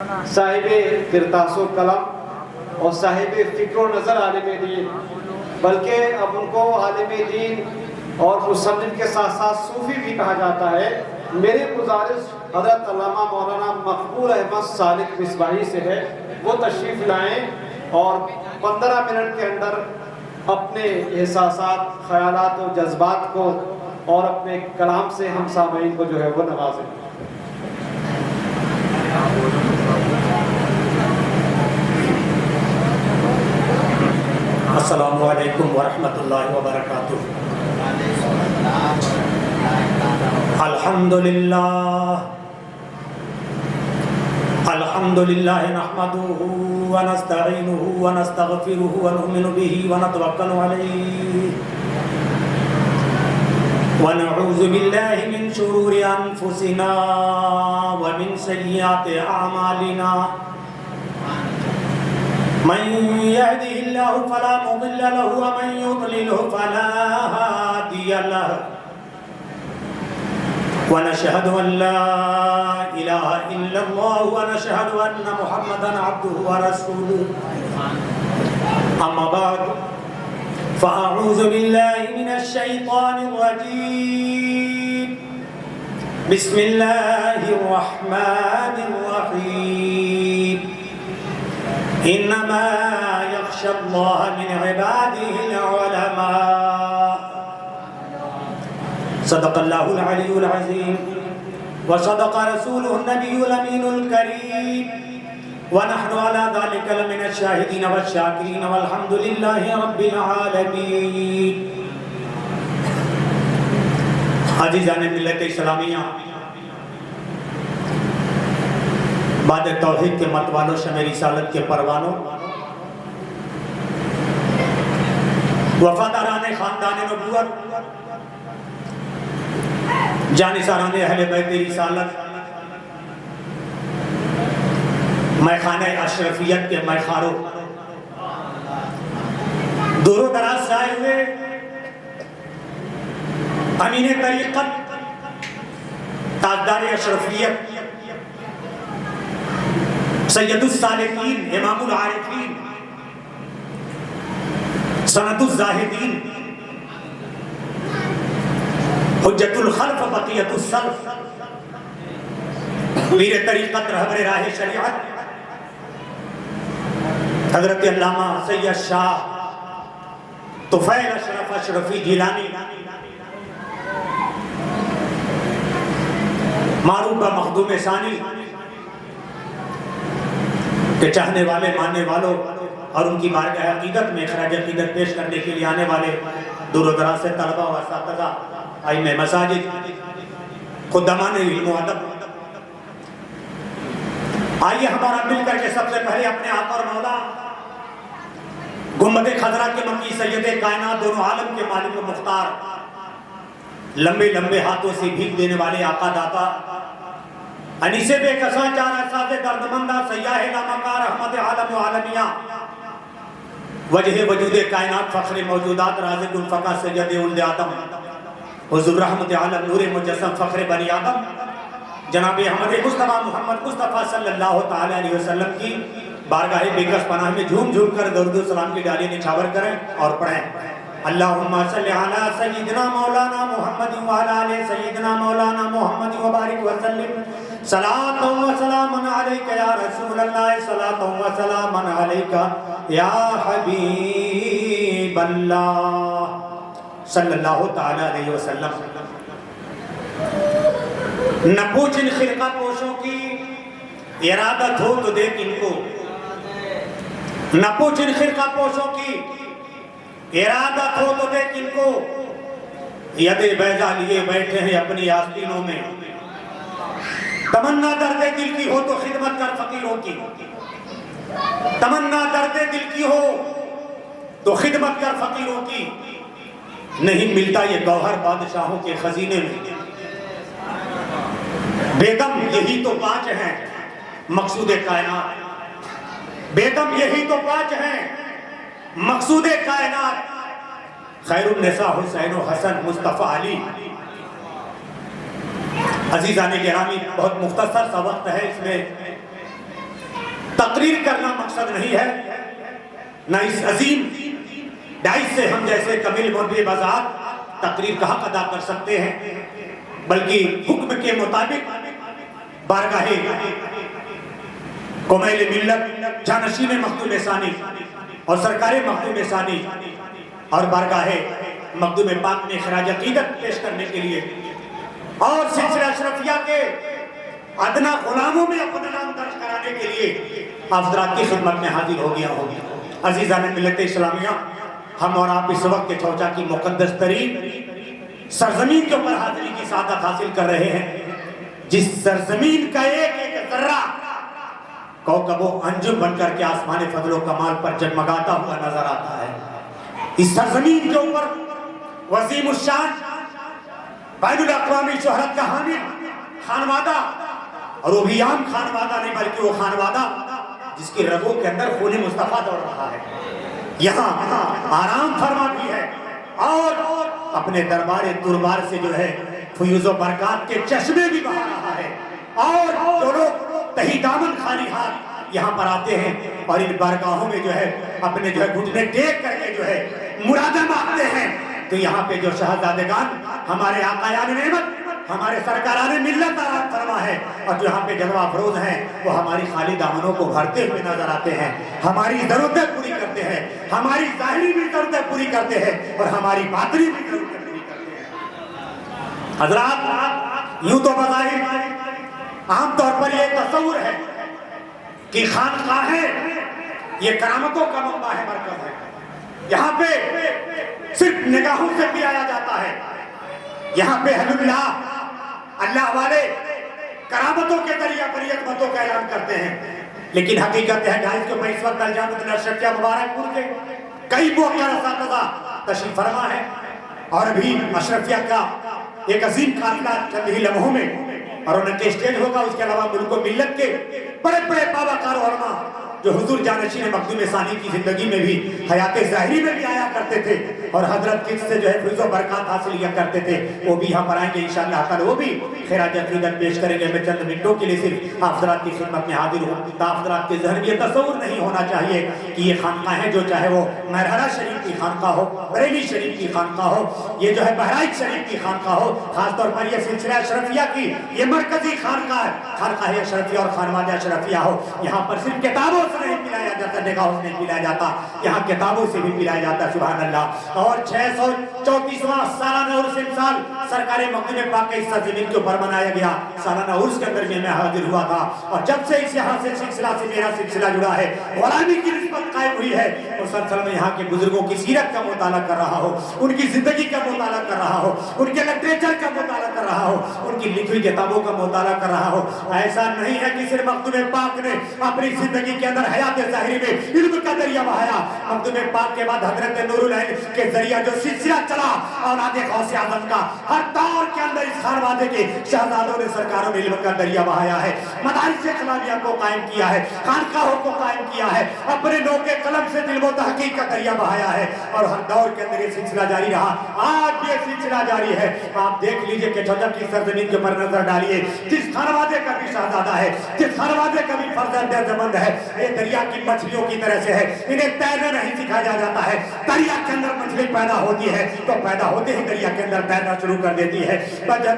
صاحب کرتاس و قلم اور صاحب فکر و نظر عالم دین، بلکہ اب ان کو عالم دین اور مصنف کے ساتھ ساتھ صوفی بھی کہا جاتا ہے۔ میری گزارش حضرت علامہ مولانا مقبول احمد سالک مصباحی سے ہے، وہ تشریف لائیں اور 15 منٹ کے اندر اپنے احساسات، خیالات و جذبات کو اور اپنے کلام سے ہم سامعین کو جو ہے وہ نوازیں۔ السلام علیکم ورحمۃ اللہ وبرکاتہ۔ الحمدللہ نحمدہ ونستعینہ ونستغفرہ ونؤمن بہ ونتوکل علیہ ونعوذ باللہ من شرور انفسنا ومن سیئات اعمالنا، من يهده الله فلا مضل له ومن يضلله فلا هادي له، ونشهد أن لا إله إلا الله ونشهد أن محمدا عبده ورسوله، أما بعد فأعوذ بالله من الشيطان الرجيم، بسم الله الرحمن الرحيم، إنما يخشى الله من عباده العلماء، صدق الله العلي العظيم وصدق رسوله النبي الأمين الكريم، ونحن على ذلك لمن الشاهدين والشاكرين والحمد لله رب العالمين۔ عزیزان ملت اسلامیہ، بعد توحید کے مت والوں، شمع رسالت کے پروانوں، وفاداران خاندان نبوت، جانثاران اہل بیت رسالت، میخانہ اشرفیت کے میخاروں، دور و دراز سے آئے ہوئے امین طریقت، تاجدار اشرفیت، سید الصالحین، امام العارفین، سند الزاہدین، حجت الخلف، بقیت السلف، پیر طریقت، رہبر راہ شریعت، حضرت علامہ سید شاہ طفیل اشرف اشرفی جیلانی، معروف بمخدوم ثانی کہ چاہنے والے، ماننے والوں اور ان کی بارگاہ عقیدت میں خراج عقیدت پیش کرنے کے لیے آنے والے دور و دراز سے طلبہ و اساتذہ، ائمہ مساجد، خدامان علم و ادب، آئیے ہمارا مل کر کے سب سے پہلے اپنے آقا اور مولا گنبد خضرا کے مکی، سید کائنات، دونوں عالم کے مالک و مختار، لمبے لمبے ہاتھوں سے بھیک دینے والے آقا داتا، انیس بے کسا، چار احساس دردمندہ، سیاہ لامکار، رحمت عالم و عالمیہ، وجہ وجود کائنات، فخر موجودات، رازق الفقہ، سید ولد آدم، حضور رحمت عالم، نور مجسم، فخر بنی آدم، جناب احمد مصطفیٰ محمد مصطفیٰ صلی اللہ تعالی علیہ وسلم کی بارگاہ بیکس پناہ میں جھوم جھوم کر درود و سلام کی ڈالی نچھاور کریں اور پڑھیں۔ اللہم صلی علی سیدنا مولانا محمد وعلی آلِ سیدنا مولانا محمد وبارک وسلم، صلاۃ و سلام علیک یا رسول اللہ، صلاۃ و سلام علیک یا حبیب اللہ صلی اللہ تعالی علیہ وسلم۔ نہ پوچھ ان خرقہ پوشوں کی ارادت ہو تو دیکھ ان کو، نہ پوچھ ان خرقہ پوشوں کی ارادت ہو تو دیکھ ان کو، ید بیضا لیے بیٹھے ہیں اپنی آستینوں میں، تمنا درد دل کی ہو تو خدمت کر فقیروں کی، تمنا درد دل کی ہو تو خدمت کر فقیروں کی، نہیں ملتا یہ گوہر بادشاہوں کے خزینے میں، بیگم یہی تو پانچ ہیں مقصود کائنات، بیگم یہی تو پانچ ہیں مقصود کائنات، خیر النساء حسین و حسن مصطفیٰ علی۔ عزیزان گرامی، بہت مختصر سا وقت ہے، اس میں تقریر کرنا مقصد نہیں ہے، نہ اس عظیم ڈائس سے ہم جیسے کمیل مولوی بذات تقریر کا حق ادا کر سکتے ہیں، بلکہ حکم کے مطابق بارگاہ کمیل ملت جانشین مخدوم ثانی اور سرکار مخدوم ثانی اور بارگاہ مخدوم پاک میں خراج عقیدت پیش کرنے کے لیے اور سلسلہ اشرفیہ کے ادنا غلاموں میں اپنا نام درج کرانے کے لیے آپ حضرات کی خدمت میں حاضر ہو گیا ہوں۔ عزیزان ملت اسلامیہ، ہم اور آپ اس وقت چوچا کی مقدس ترین سرزمین کے اوپر حاضری کی سعادت حاصل کر رہے ہیں، جس سرزمین کا ایک ایک ذرہ کوكب و انجم بن کر کے آسمان فضل و کمال پر جگمگاتا ہوا نظر آتا ہے۔ اس سرزمین کے اوپر وسیم الشان بین الاقوامی شہرت کا حامل خانوادہ، اور وہ بھی عام خانوادہ نہیں بلکہ وہ خانوادہ جس کی رگوں کے اندر خون مصطفیٰ دوڑ رہا ہے، یہاں آرام فرما بھی ہے اور اپنے دربار دربار سے جو ہے فیوز و برکات کے چشمے بھی بہا رہا ہے، اور جو لوگ تہی دامن خالی ہاتھ یہاں پر آتے ہیں اور ان بارگاہوں میں جو ہے اپنے جو ہے گھٹنے ٹیک کر کے جو ہے مرادیں مانگتے ہیں، تو یہاں پہ جو شہزادگان ہمارے آقایان نعمت ہمارے سرکاران ملت آرام فرما ہے، اور جو یہاں پہ جلوہ افروز ہیں وہ ہماری خالی دامنوں کو بھرتے ہوئے نظر آتے ہیں، ہماری ضرورتیں پوری کرتے ہیں، ہماری ظاہری بھی ضرورتیں پوری کرتے ہیں اور ہماری باطنی بھی ضرورتیں پوری کرتے ہیں۔ حضرات، یوں تو بظاہر عام طور پر یہ تصور ہے کہ خانقاہیں یہ کرامتوں کا منبع ہے، مرکز ہے، یہاں پہ صرف نگاہوں سے بھی آیا جاتا ہے، یہاں پہ اہل اللہ اللہ والے کرامتوں کے ذریعہ بریت متوں کا اعلان کرتے ہیں، لیکن حقیقت ہے ڈھائی کے میں اس وقت الجامعۃ الاشرفیہ مبارک پور کے کئی موقع اساتذہ تشریف فرما ہے، اور بھی اشرفیہ کا ایک عظیم قافلہ چند ہی لمحوں میں اور ان کے اسٹیج ہوگا، اس کے علاوہ ملک و ملت کے بڑے بڑے باوقار علماء جو حضور جانشین مخدوم ثانی کی زندگی میں بھی حیات ظاہری میں بھی آیا کرتے تھے اور حضرت کس سے جو ہے فیض و برکات حاصل کیا کرتے تھے، وہ بھی یہاں پر آئیں گے انشاءاللہ تعالی، وہ بھی خراج عقیدت پیش کریں گے۔ میں چند منٹوں کے لیے صرف آپ حضرات کی خدمت میں حاضر ہوں۔ آپ حضرات کے ذہن میں یہ تصور نہیں ہونا چاہیے کہ یہ خانقاہ ہے جو چاہے وہ مرحلہ شریف کی خانقاہ ہو، بریلی شریف کی خانقاہ ہو، یہ جو ہے بہرائچ شریف کی خانقاہ ہو، خاص طور پر یہ سلسلہ اشرفیہ کی یہ مرکزی خانقاہ ہے، خانقاہ اشرفیہ اور خانوادہ اشرفیہ ہو۔ یہاں پر صرف کتابوں سے نہیں پلایا جاتا، نگاہوں سے نہیں پلایا جاتا، یہاں کتابوں سے بھی پلایا جاتا ہے، سبحان اللہ۔ اور 634واں سالانہ عرس امسال سرکار مخدوم پاک کے اس زمین کے اوپر منایا گیا، سالانہ عرس کے اندر میں حاضر ہوا تھا، اور جب سے اس یہاں سے سلسلہ سے میرا سلسلہ جڑا ہے، غلامی کی نسبت قائم ہوئی ہے، مسلسل میں یہاں کے بزرگوں کی سیرت کا مطالعہ کر رہا ہو، ان کی زندگی کا مطالعہ کر رہا ہو، ان کے لٹریچر کا مطالعہ کر رہا ہو، ان کی لکھی کتابوں کا مطالعہ کر رہا ہو۔ ایسا نہیں ہے کہ صرف مخدوم پاک نے اپنی زندگی کے اندر حیات ظاہری میں علم کا دریا بہایا، مخدوم پاک کے بعد حضرت نور العین کے ذریعہ جو سلسلہ چلا اولاد غوث اعظم کا، ہر دور کے اندر اس خانوادے کے شہزادوں نے سرکاروں نے علم کا دریا بہایا ہے، مدارس اسلامیہ کو قائم کیا ہے، خانقاہوں کو قائم کیا ہے، اپنے نو کے قلم سے علم و تحقیق کا دریا بہایا ہے، اور ہر دور کے اندر یہ سلسلہ جاری رہا، آج بھی یہ سلسلہ جاری ہے۔ آپ دیکھ لیجئے کہ چھوٹا کی سرزمین کے اوپر نظر ڈالیے، جس خانوادے کا بھی شہزادہ ہے، جس خانوادے کا بھی فرزند درجمند ہے، یہ دریا کی مچھلیوں کی طرح سے ہے، انہیں تیرنا نہیں سکھایا جاتا ہے، دریا کے اندر مچھلی پیدا ہوتی ہے تو پیدا ہوتے ہی دریا کے اندر تیرنا شروع کر دیتی ہے،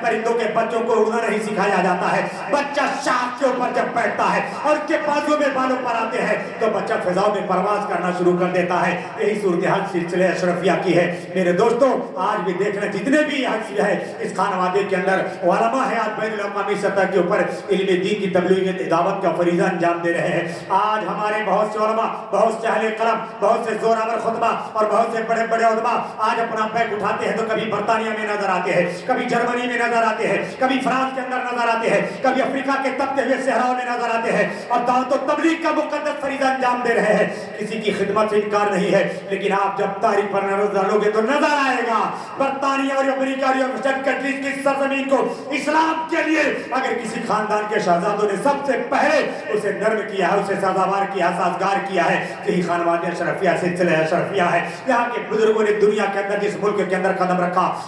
پرندوں کے بچوں کو اڑنا نہیں سکھایا جاتا ہے، بچہ شاخ کے اوپر جب بیٹھتا ہے اور اس کے بازو میں بالوں پر آتے ہیں تو بچہ فضاؤں میں پرواز کرنا شروع کر دیتا ہے۔ یہی صورتحال سلسلہ اشرفیہ کی ہے۔ میرے دوستوں، آج بھی دیکھنا جتنے بھی حصے ہیں اس خانوادے کے اندر علماء حیات بین الاقوامی سطح کے اوپر علم دین کی تبلیغ دعوت کا فریضہ انجام دے رہے ہیں۔ آج ہمارے بہت سے علماء، بہت سے اہل قلم، بہت سے زورآور خطبہ اور بہت سے بڑے بڑے علماء آج اپنا بیگ اٹھاتے ہیں تو کبھی برطانیہ میں نظر آتے ہیں، کبھی جرمنی میں نظر آتے ہیں، کبھی فرانس کے اندر نظر آتے ہیں، کبھی افریقہ کے تپتے ہوئے صحراؤں میں نظر آتے ہیں اور دعوت و تبلیغ کا مقدس فریضہ انجام دے رہے ہیں۔ کسی کی خدمت سے انکار نہیں ہے، لیکن آپ جب تاریخ پر نظر ڈالو گے تو نظر آئے گا برطانیہ اور امریکہ اور ویسٹرن کنٹریز کی سرزمین کو اسلام کے لیے اگر کسی خاندان کے شہزادوں نے سب سے پہلے اسے نرم کیا ہے، اسے سازگار کیا، سازگار کیا ہے، یہی خانوادہ اشرفیہ سلسلہ اشرفیہ ہے۔ یہاں کے بزرگوں نے دنیا کے اندر جس ملک کے اندر قدم رکھا،